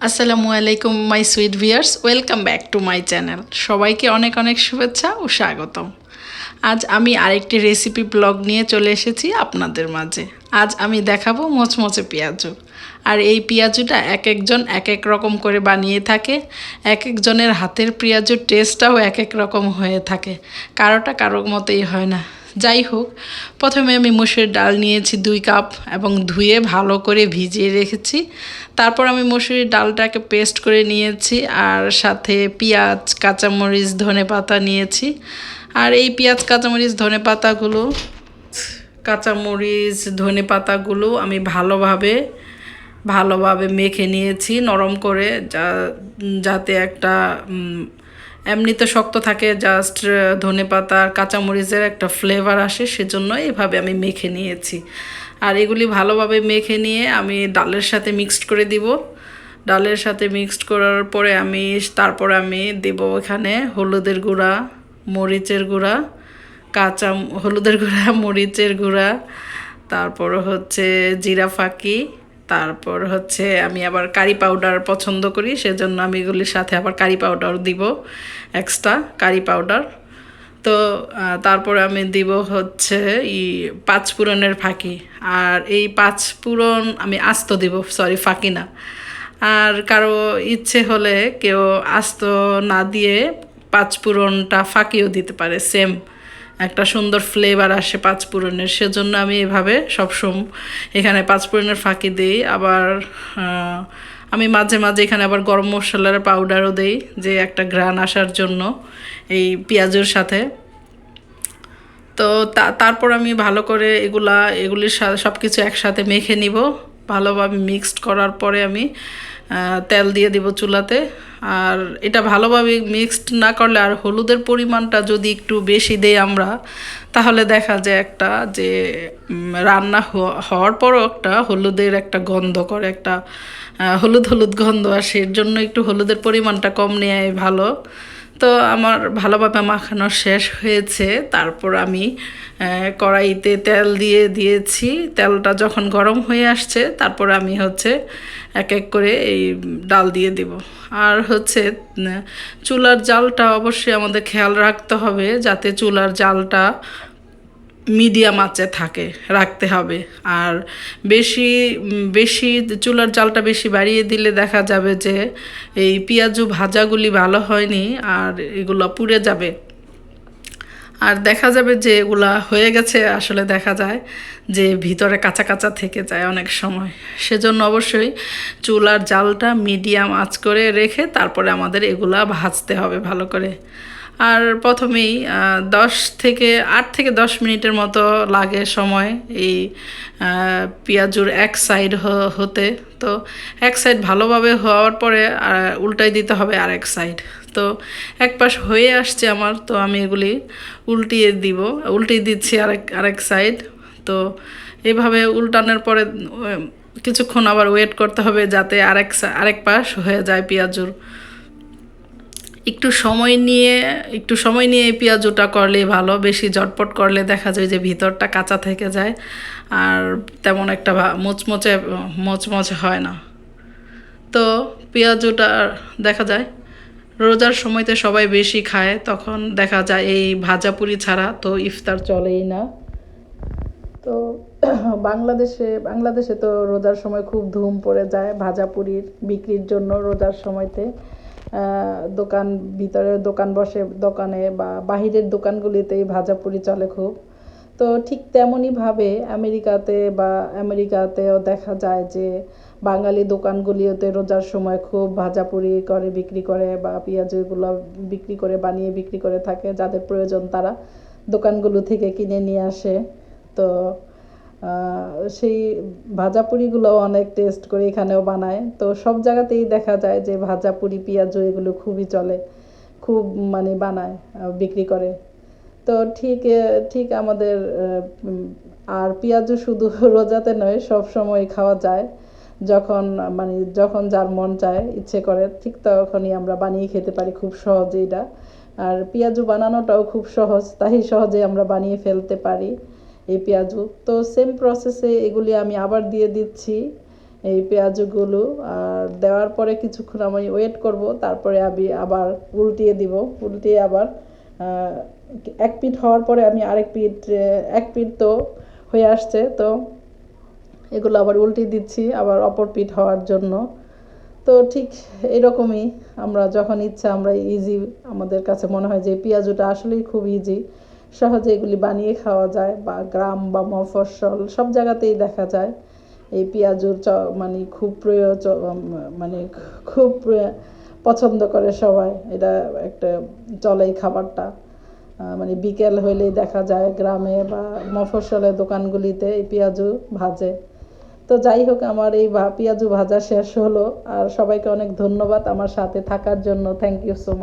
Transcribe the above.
আসসালামু আলাইকুম my sweet viewers, welcome back to my channel. সবাইকে অনেক অনেক শুভেচ্ছা ও স্বাগতম। আজ আমি আরেকটি রেসিপি ব্লগ নিয়ে চলে এসেছি আপনাদের মাঝে। আজ আমি দেখাবো মচমচে পেঁয়াজু। আর এই পেঁয়াজুটা এক একজন এক এক রকম করে বানিয়ে থাকে। এক একজনের হাতের পেঁয়াজুর টেস্টটাও এক এক রকম হয়ে থাকে, কারোটা কারোর মতোই হয় না। যাই হোক, প্রথমে আমি মসুর ডাল নিয়েছি 2 কাপ এবং ধুয়ে ভালো করে ভিজিয়ে রেখেছি। তারপর আমি মসুরির ডালটাকে পেস্ট করে নিয়েছি, আর সাথে পেঁয়াজ, কাঁচামরিচ, ধনেপাতা নিয়েছি। আর এই পেঁয়াজ, কাঁচামরিচ ধনেপাতাগুলো আমি ভালোভাবে ভালোভাবে মেখে নিয়েছি নরম করে, যাতে একটা এমনিতে শক্ত থাকে, জাস্ট ধনেপাতা আর কাঁচামরিচের একটা ফ্লেভার আসে, সেজন্য এভাবে আমি মেখে নিয়েছি। আর এগুলি ভালোভাবে মেখে নিয়ে আমি ডালের সাথে মিক্সড করে দিব। ডালের সাথে মিক্সড করার পরে তারপরে আমি দেব এখানে হলুদের গুঁড়া, মরিচের গুঁড়া, হলুদের গুঁড়া, মরিচের গুঁড়া, তারপর হচ্ছে জিরা ফাঁকি, তারপর হচ্ছে আমি আবার কারি পাউডার পছন্দ করি, সেজন্য আমি এগুলির সাথে আবার কারি পাউডার দিব, এক্সট্রা কারি পাউডার। তো তারপরে আমি দিব হচ্ছে পাঁচফোড়নের ফাঁকি। আর এই পাঁচফোড়ন আমি আস্ত দিব, সরি ফাঁকি না। আর কারো ইচ্ছে হলে কেউ আস্ত না দিয়ে পাঁচফোড়নটা ফাঁকিও দিতে পারে, সেম একটা সুন্দর ফ্লেভার আসে পাঁচফোড়নের, সেজন্য আমি এভাবে সবসময় এখানে পাঁচফোড়নের ফাঁকি দিই। আবার আমি মাঝে মাঝে এখানে আবার গরম মশলার পাউডারও দিই, যে একটা ঘ্রাণ আসার জন্য এই পেঁয়াজের সাথে। তো তারপর আমি ভালো করে এগুলির সাথে সব কিছু একসাথে মেখে নিব। ভালোভাবে মিক্সড করার পরে আমি তেল দিয়ে দিব চুলাতে। আর এটা ভালোভাবে মিক্সড না করলে, আর হলুদের পরিমাণটা যদি একটু বেশি দেই আমরা, তাহলে দেখা যায় একটা যে রান্না হওয়ার পরও একটা হলুদের একটা গন্ধ করে, একটা হলুদ হলুদ গন্ধ আসে। এর জন্য একটু হলুদের পরিমাণটা কম নেওয়াই ভালো। তো আমার ভালোভাবে মাখানো শেষ হয়েছে। তারপর আমি কড়াইতে তেল দিয়েছি। তেলটা যখন গরম হয়ে আসছে, তারপর আমি হচ্ছে এক এক করে এই ডাল দিয়ে দিব। আর হচ্ছে চুলার জালটা অবশ্যই আমাদের খেয়াল রাখতে হবে, যাতে চুলার জালটা মিডিয়াম আঁচে রাখতে হবে। আর বেশি বেশি চুলার জালটা বেশি বাড়িয়ে দিলে দেখা যাবে যে এই পেঁয়াজু ভাজাগুলি ভালো হয়নি, আর এগুলো পুড়ে যাবে। আর দেখা যাবে যে এগুলা হয়ে গেছে, আসলে দেখা যায় যে ভিতরে কাঁচা কাঁচা থেকে যায় অনেক সময়। সেজন্য অবশ্যই চুলার জালটা মিডিয়াম আঁচ করে রেখে তারপরে আমাদের এগুলা ভাজতে হবে ভালো করে। আর প্রথমেই 8 থেকে 10 মিনিটের মতো লাগে সময় এই পেঁয়াজুর এক সাইড হতে। তো এক সাইড ভালোভাবে হওয়ার পরে উল্টাই দিতে হবে আরেক সাইড। তো এক পাশ হয়ে আসছে আমার, তো আমি এগুলি উল্টিয়ে দিচ্ছি আরেক সাইড। তো এভাবে উল্টানোর পরে কিছুক্ষণ আবার ওয়েট করতে হবে, যাতে আরেক পাশ হয়ে যায় পেঁয়াজুর। একটু সময় নিয়ে এই পেঁয়াজুটা করলেই ভালো, বেশি ঝটপট করলে দেখা যায় যে ভিতরটা কাঁচা থেকে যায়, আর তেমন একটা মচমচে হয় না। তো পেঁয়াজুটা দেখা যায় রোজার সময়তে সবাই বেশি খায়, তখন দেখা যায় এই ভাজাপুরি ছাড়া তো ইফতার চলেই না। তো বাংলাদেশে তো রোজার সময় খুব ধুম পড়ে যায় ভাজাপুরির বিক্রির জন্য। রোজার সময়তে দোকান বসে, দোকানে বা বাহিরের দোকানগুলিতেই ভাজাপুরি চলে খুব। তো ঠিক তেমনইভাবে আমেরিকাতেও দেখা যায় যে বাঙালি দোকানগুলিতে রোজার সময় খুব ভাজাপুরি করে বিক্রি করে, বা পেঁয়াজগুলো বানিয়ে বিক্রি করে থাকে। যাদের প্রয়োজন তারা দোকানগুলো থেকে কিনে নিয়ে আসে। তো সেই ভাজাপুরিগুলোও অনেক টেস্ট করে এখানেও বানায়। তো সব জায়গাতেই দেখা যায় যে ভাজাপুরি, পেঁয়াজু এগুলো খুবই চলে, খুব বানায়, বিক্রি করে। তো ঠিক আমাদের আর পেঁয়াজু শুধু রোজাতে নয়, সব সময় খাওয়া যায়। যখন যার মন চায়, ইচ্ছে করে, ঠিক তখনই আমরা বানিয়ে খেতে পারি খুব সহজে এটা। আর পেঁয়াজু বানানোটাও খুব সহজ, তাই সহজে আমরা বানিয়ে ফেলতে পারি এই পেঁয়াজু। তো সেম প্রসেসে এগুলি আমি আবার দিয়ে দিচ্ছি এই পেঁয়াজগুলো। আর দেওয়ার পরে কিছুক্ষণ আমি ওয়েট করব, তারপরে আমি আবার উল্টিয়ে দিব। উল্টিয়ে আবার এক পিঠ হওয়ার পরে আমি আরেক পিঠ, এক পিঠ তো হয়ে আসছে, তো এগুলো আবার উল্টিয়ে দিচ্ছি আবার অপর পিঠ হওয়ার জন্য। তো ঠিক এরকমই আমরা যখন ইচ্ছা আমরা ইজি, আমাদের কাছে মনে হয় যে পেঁয়াজুটা আসলেই খুব ইজি, সহজে এগুলি বানিয়ে খাওয়া যায়, বা গ্রাম বা মফস্বল সব জায়গাতেই দেখা যায় এই পেঁয়াজুর মানে খুব প্রিয়, মানে খুব পছন্দ করে সবাই, এটা একটা চলেই খাবারটা। মানে বিকেল হইলেই দেখা যায় গ্রামে বা মফস্বলের দোকানগুলিতে এই পেঁয়াজু ভাজে। তো যাই হোক, আমার এই পেঁয়াজু ভাজা শেষ হলো। আর সবাইকে অনেক ধন্যবাদ আমার সাথে থাকার জন্য। Thank you so much.